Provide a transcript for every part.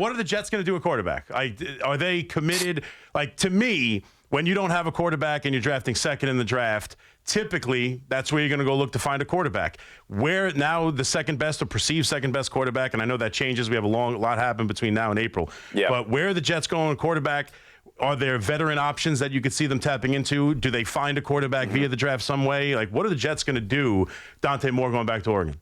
What are the Jets going to do at quarterback? Are they committed? Like, to me, when you don't have a quarterback and you're drafting second in the draft, typically that's where you're going to go look to find a quarterback. Where now the second best or perceived second best quarterback, and I know that changes. We have a lot happen between now and April. Yeah. But where are the Jets going quarterback? Are there veteran options that you could see them tapping into? Do they find a quarterback via the draft some way? Like, what are the Jets going to do? Dante Moore going back to Oregon.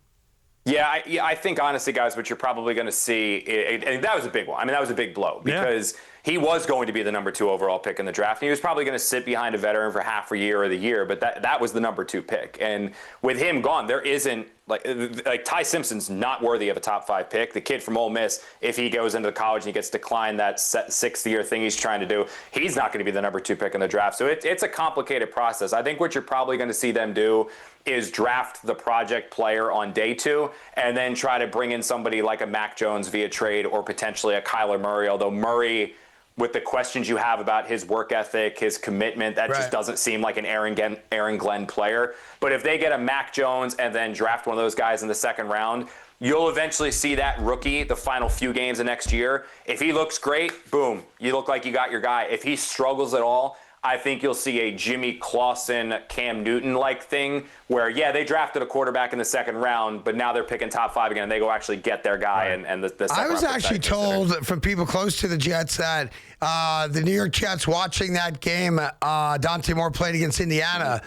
Yeah, I think, honestly, guys, what you're probably going to see, and that was a big one. I mean, that was a big blow because he was going to be the number 2 overall pick in the draft. And he was probably going to sit behind a veteran for half a year or the year, but that was the number 2 pick. And with him gone, there isn't, like Ty Simpson's not worthy of a top 5 pick. The kid from Ole Miss, if he goes into the college and he gets declined that 6th year thing he's trying to do, he's not going to be the number 2 pick in the draft. So it's a complicated process. I think what you're probably going to see them do is draft the project player on day 2 and then try to bring in somebody like a Mac Jones via trade or potentially a Kyler Murray, although Murray, with the questions you have about his work ethic, his commitment, that just doesn't seem like an Aaron Glenn player. But if they get a Mac Jones and then draft one of those guys in the second round, you'll eventually see that rookie the final few games of next year. If he looks great, boom, you look like you got your guy. If he struggles at all, I think you'll see a Jimmy Clausen, Cam Newton-like thing where, they drafted a quarterback in the second round, but now they're picking top 5 again, and they go actually get their guy. And the second I was round actually told from people close to the Jets that the New York Jets watching that game Dante Moore played against Indiana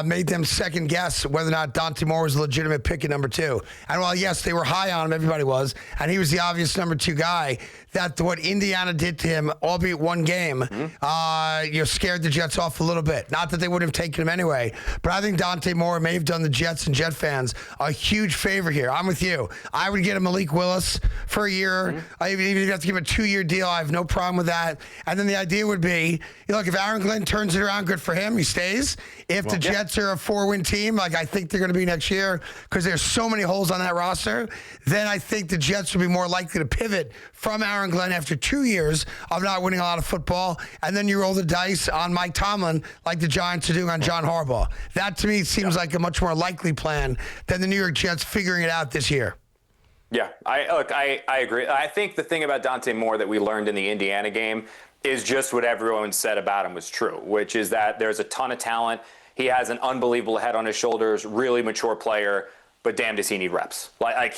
made them second guess whether or not Dante Moore was a legitimate pick at number 2. And while, yes, they were high on him, everybody was, and he was the obvious number 2 guy, that what Indiana did to him, albeit one game, scared the Jets off a little bit. Not that they wouldn't have taken him anyway, but I think Dante Moore may have done the Jets and Jet fans a huge favor here. I'm with you. I would get a Malik Willis for a year. Even if you have to give him a 2-year deal, I have no problem with that. And then the idea would be, look, if Aaron Glenn turns it around, good for him. He stays. If the Jets are a 4-win team, like I think they're going to be next year, because there's so many holes on that roster, then I think the Jets would be more likely to pivot from Aaron Glenn after 2 years of not winning a lot of football, and then you roll the dice on Mike Tomlin like the Giants are doing on John Harbaugh. That, to me, seems like a much more likely plan than the New York Jets figuring it out this year. Yeah, I agree. I think the thing about Dante Moore that we learned in the Indiana game is just what everyone said about him was true, which is that there's a ton of talent. He has an unbelievable head on his shoulders, really mature player, but damn, does he need reps.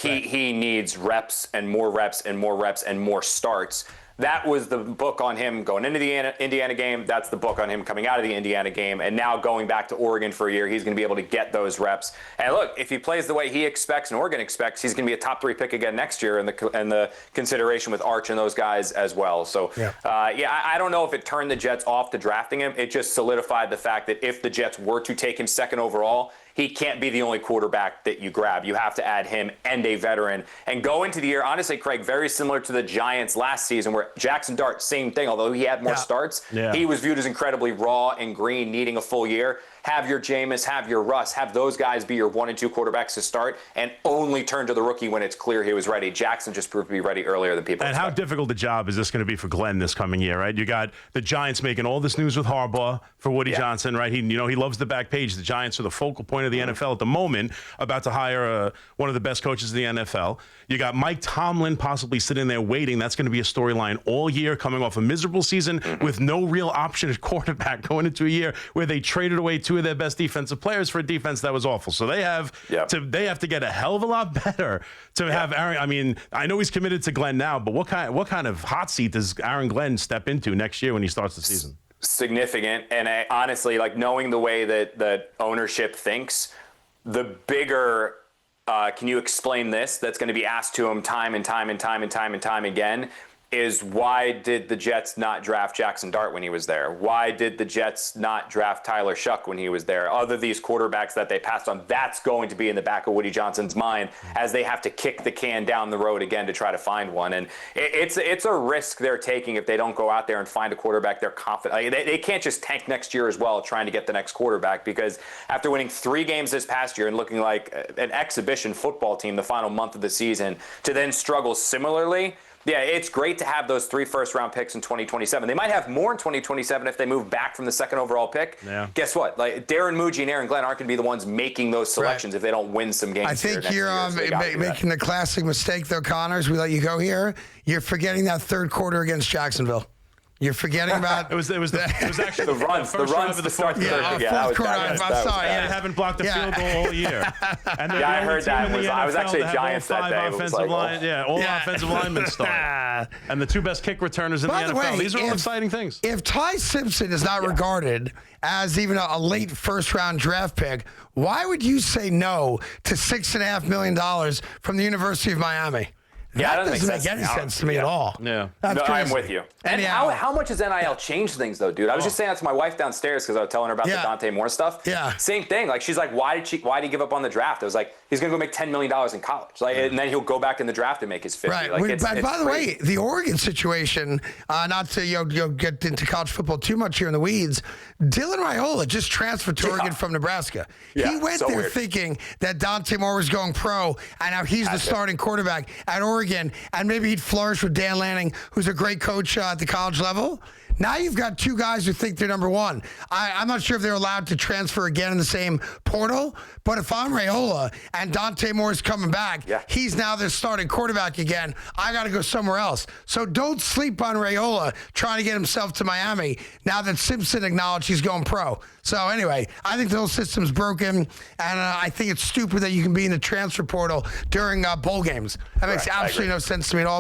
He needs reps and more reps and more reps and more starts. That was the book on him going into the Indiana game. That's the book on him coming out of the Indiana game. And now going back to Oregon for a year, he's going to be able to get those reps. And look, if he plays the way he expects and Oregon expects, he's going to be a top 3 pick again next year in the consideration with Arch and those guys as well. So, I don't know if it turned the Jets off to drafting him. It just solidified the fact that if the Jets were to take him second overall, he can't be the only quarterback that you grab. You have to add him and a veteran. And go into the year, honestly, Craig, very similar to the Giants last season where Jackson Dart, same thing. Although he had more starts, he was viewed as incredibly raw and green, needing a full year. Have your Jameis, have your Russ, have those guys be your 1 and 2 quarterbacks to start, and only turn to the rookie when it's clear he was ready. Jackson just proved to be ready earlier than people expected. How difficult a job is this going to be for Glenn this coming year, right? You got the Giants making all this news with Harbaugh for Woody Johnson, right? He loves the back page. The Giants are the focal point of the NFL at the moment, about to hire one of the best coaches in the NFL. You got Mike Tomlin possibly sitting there waiting. That's going to be a storyline all year, coming off a miserable season with no real option at quarterback going into a year where they traded away 2 of their best defensive players for a defense that was awful. So they have to get a hell of a lot better to have Aaron. I mean, I know he's committed to Glenn now, but what kind of hot seat does Aaron Glenn step into next year when he starts the season? Significant. And honestly, knowing the way that ownership thinks, the bigger can you explain this that's going to be asked to him time and time again is, why did the Jets not draft Jackson Dart when he was there? Why did the Jets not draft Tyler Shuck when he was there? Other these quarterbacks that they passed on, that's going to be in the back of Woody Johnson's mind as they have to kick the can down the road again to try to find one. And it's a risk they're taking if they don't go out there and find a quarterback they're confident. They can't just tank next year as well trying to get the next quarterback, because after winning 3 games this past year and looking like an exhibition football team the final month of the season, to then struggle similarly, Yeah, it's great to have those 3 first-round picks in 2027. They might have more in 2027 if they move back from the 2nd overall pick. Yeah. Guess what? Like Darren Muji and Aaron Glenn aren't going to be the ones making those selections if they don't win some games. I think here you're next year, so making the classic mistake, though, Connors. We let you go here. You're forgetting that 3rd quarter against Jacksonville. You're forgetting about it was actually the runs to start the third. Fourth quarter. I'm sorry. They haven't blocked a field goal all year. And I heard that. I was actually a Giants that day. Offensive offensive linemen start. And the 2 best kick returners in the NFL. Way, These are all exciting things. If Ty Simpson is not regarded as even a late first-round draft pick, why would you say no to $6.5 million from the University of Miami? That doesn't make any sense to me at all. Yeah. That's crazy. I'm with you. And how much has NIL changed things, though, dude? I was just saying that to my wife downstairs because I was telling her about the Dante Moore stuff. Yeah. Same thing. Like, she's like, why did he give up on the draft? I was like, he's going to go make $10 million in college. Like, and then he'll go back in the draft and make his 50. Right. Like, By the way, the Oregon situation, not to get into college football too much here in the weeds, Dylan Raiola just transferred to Oregon from Nebraska. He went there thinking that Dante Moore was going pro, and now he's the starting quarterback at Oregon, and maybe he'd flourish with Dan Lanning, who's a great coach at the college level. Now you've got 2 guys who think they're number 1. I'm not sure if they're allowed to transfer again in the same portal, but if I'm Raiola and Dante Moore's coming back, he's now their starting quarterback again. I got to go somewhere else. So don't sleep on Raiola trying to get himself to Miami now that Simpson acknowledged he's going pro. So anyway, I think the whole system's broken, and I think it's stupid that you can be in the transfer portal during bowl games. That makes absolutely no sense to me at all.